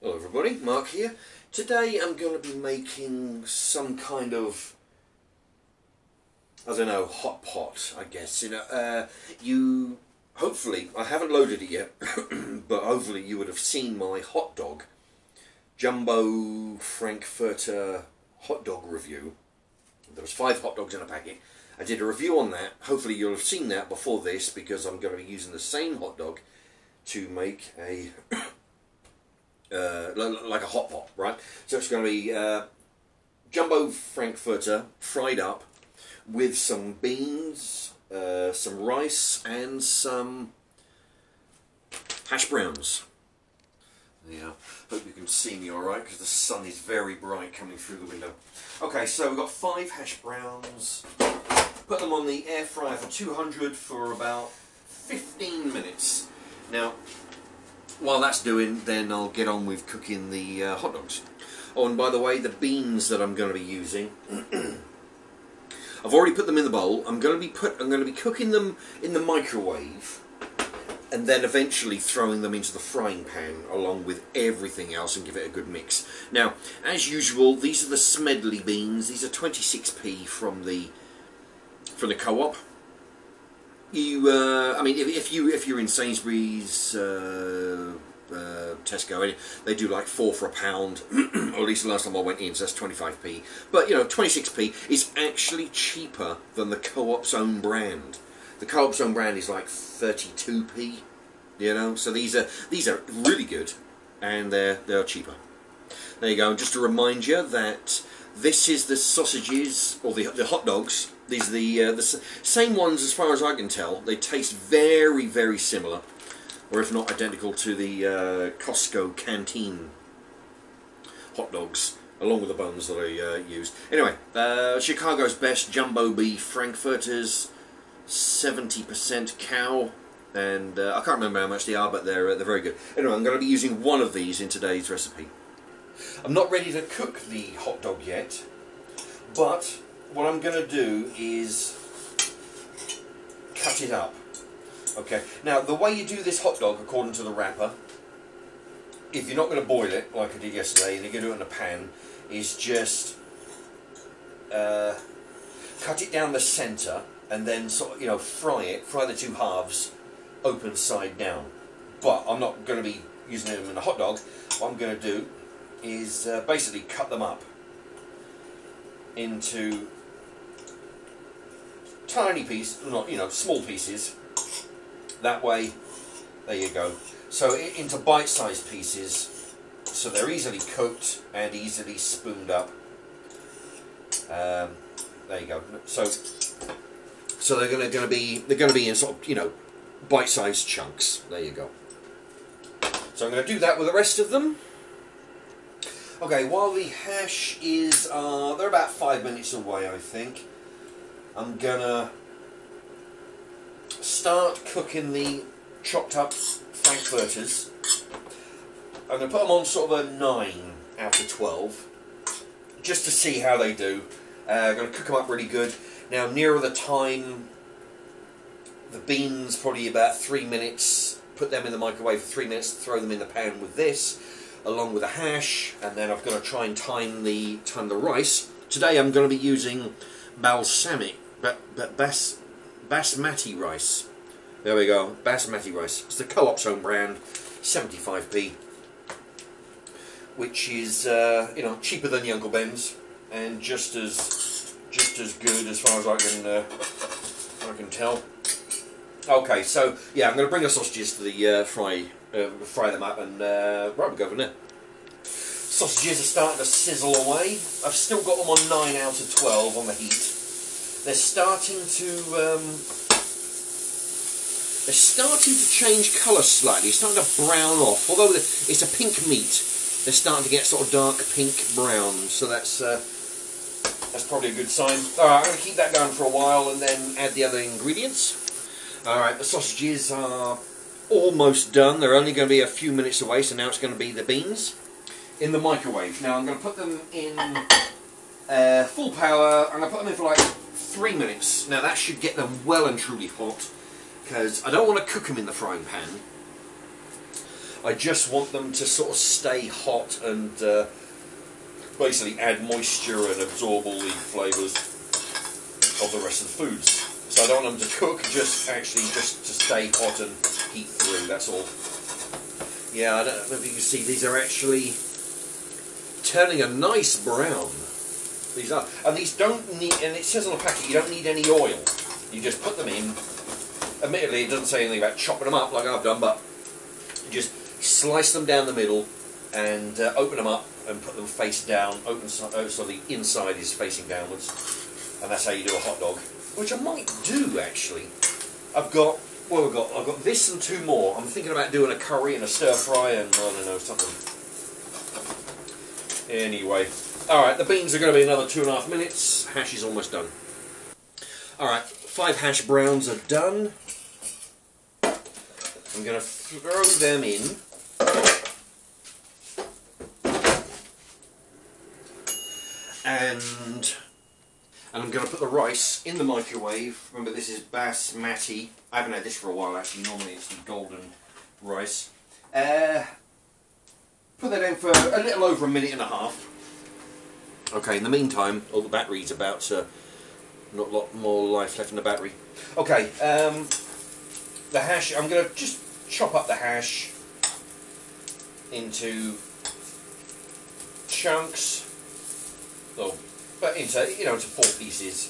Hello everybody, Mark here. Today I'm going to be making some kind of, I don't know, hot pot, I guess. Hopefully, I haven't loaded it yet, but hopefully you would have seen my hot dog, jumbo Frankfurter hot dog review. There was 5 hot dogs in a packet. I did a review on that. Hopefully you'll have seen that before this, because I'm going to be using the same hot dog to make a like a hot pot, right? So it's going to be jumbo Frankfurter fried up with some beans, some rice and some hash browns. Yeah, hope you can see me alright, because the sun is very bright coming through the window. Okay, so we've got 5 hash browns. Put them on the air fryer for 200 for about 15 minutes. Now, while that's doing, then I'll get on with cooking the hot dogs. Oh, and by the way, the beans that I'm going to be using, I've already put them in the bowl. I'm going to be cooking them in the microwave, and then eventually throwing them into the frying pan along with everything else and give it a good mix. Now, as usual, these are the Smedley beans. These are 26p from the co-op. I mean, if you're in Sainsbury's, Tesco, they do like 4 for £1, or at least the last time I went in, so that's 25p. But you know, 26p is actually cheaper than the co-op's own brand. The co-op's own brand is like 32p. You know, so these are really good, and they're cheaper. There you go. Just to remind you that this is the sausages, or the hot dogs. These are the same ones as far as I can tell. They taste very, very similar, or if not identical, to the Costco canteen hot dogs, along with the buns that I used. Anyway, Chicago's best jumbo beef Frankfurters, 70% cow, and I can't remember how much they are, but they're very good. Anyway, I'm going to be using one of these in today's recipe. I'm not ready to cook the hot dog yet, but what I'm going to do is cut it up. Okay, now the way you do this hot dog, according to the wrapper, if you're not going to boil it like I did yesterday, and you're going to do it in a pan, is just cut it down the centre and then sort of, you know, fry the 2 halves open side down. But I'm not going to be using them in a hot dog. What I'm going to do is basically cut them up into tiny pieces, not, you know, small pieces. That way, there you go. So into bite-sized pieces, so they're easily cooked and easily spooned up. There you go. So they're going to be in sort of, you know, bite-sized chunks. There you go. So I'm going to do that with the rest of them. Okay, while the hash is, they're about 5 minutes away, I think. I'm gonna start cooking the chopped up Frankfurters. I'm gonna put them on sort of a 9 out of 12, just to see how they do. I'm gonna cook them up really good. Now, nearer the time, the beans probably about 3 minutes. Put them in the microwave for 3 minutes. Throw them in the pan with this, along with a hash, and then I've got to try and time the rice. Today I'm going to be using balsamic, basmati rice. There we go, basmati rice. It's the co-op's own brand, 75p, which is you know, cheaper than the Uncle Ben's, and just as good as far as I can tell. Okay, so yeah, I'm going to bring the sausages to the fry them up, and right, we'll go from there. Sausages are starting to sizzle away. I've still got them on 9 out of 12 on the heat. They're starting to change colour slightly. It's starting to brown off. Although it's a pink meat, they're starting to get sort of dark pink brown. So that's probably a good sign. All right, I'm going to keep that going for a while and then add the other ingredients. All right, the sausages are almost done. They're only going to be a few minutes away, so now it's going to be the beans in the microwave. Now I'm going to put them in full power. I'm going to put them in for like 3 minutes. Now that should get them well and truly hot, because I don't want to cook them in the frying pan. I just want them to sort of stay hot and basically add moisture and absorb all the flavours of the rest of the foods. So I don't want them to cook, just to stay hot and heat through, that's all. Yeah, I don't know if you can see, these are actually turning a nice brown. These are, and these don't need, and it says on the packet, you don't need any oil. You just put them in. Admittedly, it doesn't say anything about chopping them up like I've done, but you just slice them down the middle and open them up and put them face down, so the inside is facing downwards, and that's how you do a hot dog, which I might do actually. I've got this and 2 more. I'm thinking about doing a curry and a stir fry and I don't know, something. Anyway, alright, the beans are going to be another 2.5 minutes. Hash is almost done. Alright, 5 hash browns are done. I'm going to throw them in. And I'm going to put the rice in the microwave. Remember, this is basmati. I haven't had this for a while actually. Normally it's the golden rice. Put that in for a little over 1.5 minutes. Okay, in the meantime, the battery's about not a lot more life left in the battery. Okay, the hash, I'm going to just chop up the hash into chunks. Well, but into 4 pieces,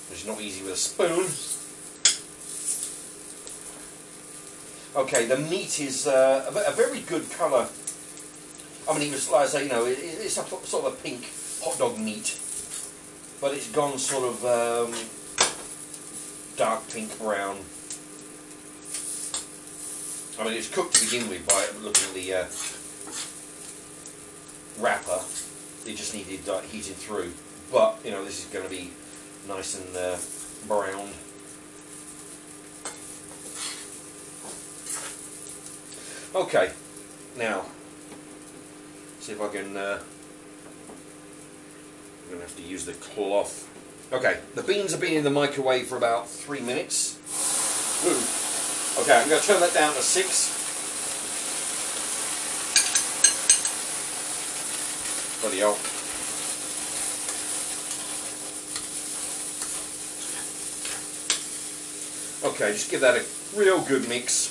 which is not easy with a spoon. Okay, the meat is a very good colour. I mean, it was, like I say, it's a sort of a pink hot dog meat, but it's gone sort of dark pink brown. I mean, it's cooked to begin with by looking at the wrapper. It just needed heating through, but this is going to be nice and browned. Okay, now see if I can. I'm going to have to use the cloth. Okay, the beans have been in the microwave for about 3 minutes. Ooh. Okay, I'm going to turn that down to 6. Bloody hell. Okay, just give that a real good mix.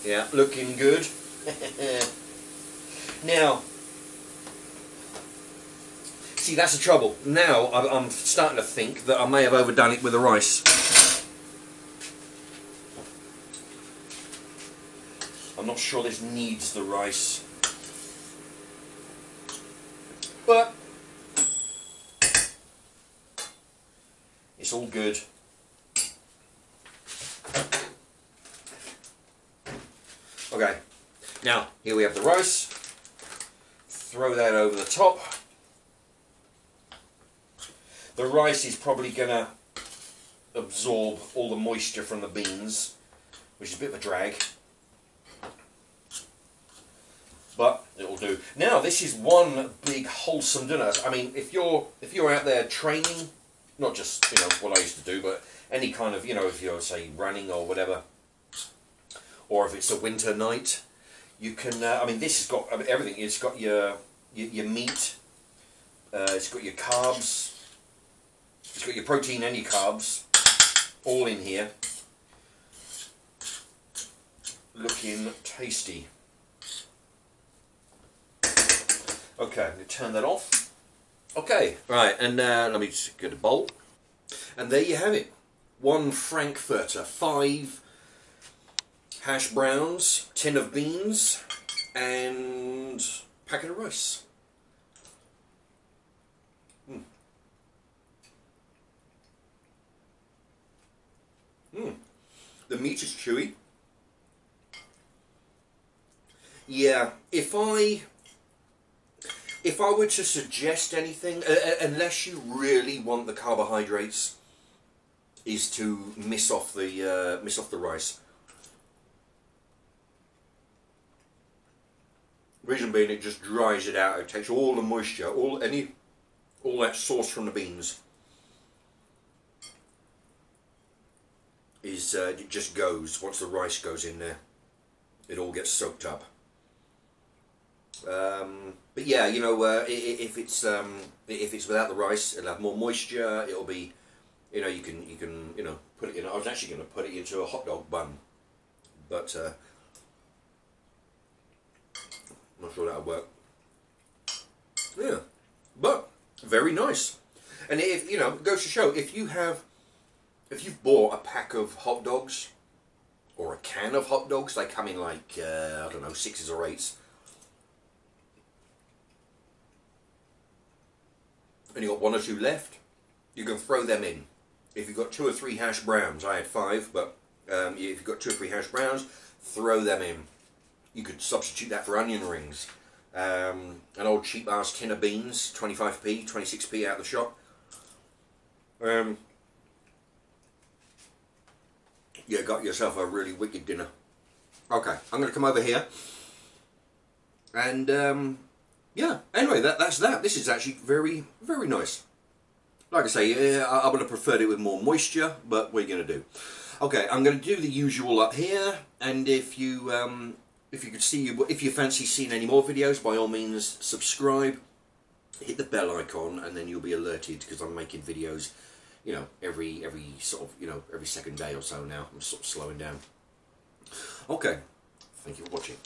Yeah, looking good. Now, see, that's the trouble. Now I'm starting to think that I may have overdone it with the rice. I'm not sure this needs the rice. But it's all good. Okay, now here we have the rice. Throw that over the top. The rice is probably going to absorb all the moisture from the beans, which is a bit of a drag. But it'll do. Now this is one big wholesome dinner. I mean, if you're out there training, not just what I used to do, but any kind of if you're say running or whatever, or if it's a winter night, you can. I mean, this has got everything. It's got your meat. It's got your carbs. It's got your protein and your carbs, all in here. Looking tasty. Okay, I'm going to turn that off. Okay, right, and let me just get a bowl. And there you have it. 1 Frankfurter, 5 hash browns, tin of beans, and packet of rice. The meat is chewy. Yeah, if I were to suggest anything, unless you really want the carbohydrates, is to miss off the rice. Reason being, it just dries it out. It takes all the moisture, all that sauce from the beans. It just goes once the rice goes in there. it all gets soaked up. But yeah, you know, if it's without the rice, it'll have more moisture. It'll be, you know, you can you know, put it in. I was actually going to put it into a hot dog bun, but I'm not sure that'll work. Yeah, but very nice. And if you know, it goes to show, if you've bought a pack of hot dogs or a can of hot dogs, they come in like I don't know, 6s or 8s. And you've got 1 or 2 left, you can throw them in. If you've got 2 or 3 hash browns, I had 5, but if you've got 2 or 3 hash browns, throw them in. You could substitute that for onion rings. An old cheap ass tin of beans, 25p, 26p out of the shop. You got yourself a really wicked dinner. Okay, I'm going to come over here. And yeah, anyway, that's that. This is actually very, very nice. Like I say, I would have preferred it with more moisture, but what are you going to do? Okay, I'm going to do the usual up here, and if you fancy seeing any more videos, by all means subscribe, hit the bell icon, and then you'll be alerted, because I'm making videos, you know, every sort of, you know, every second day or so now. I'm sort of slowing down. Okay, thank you for watching.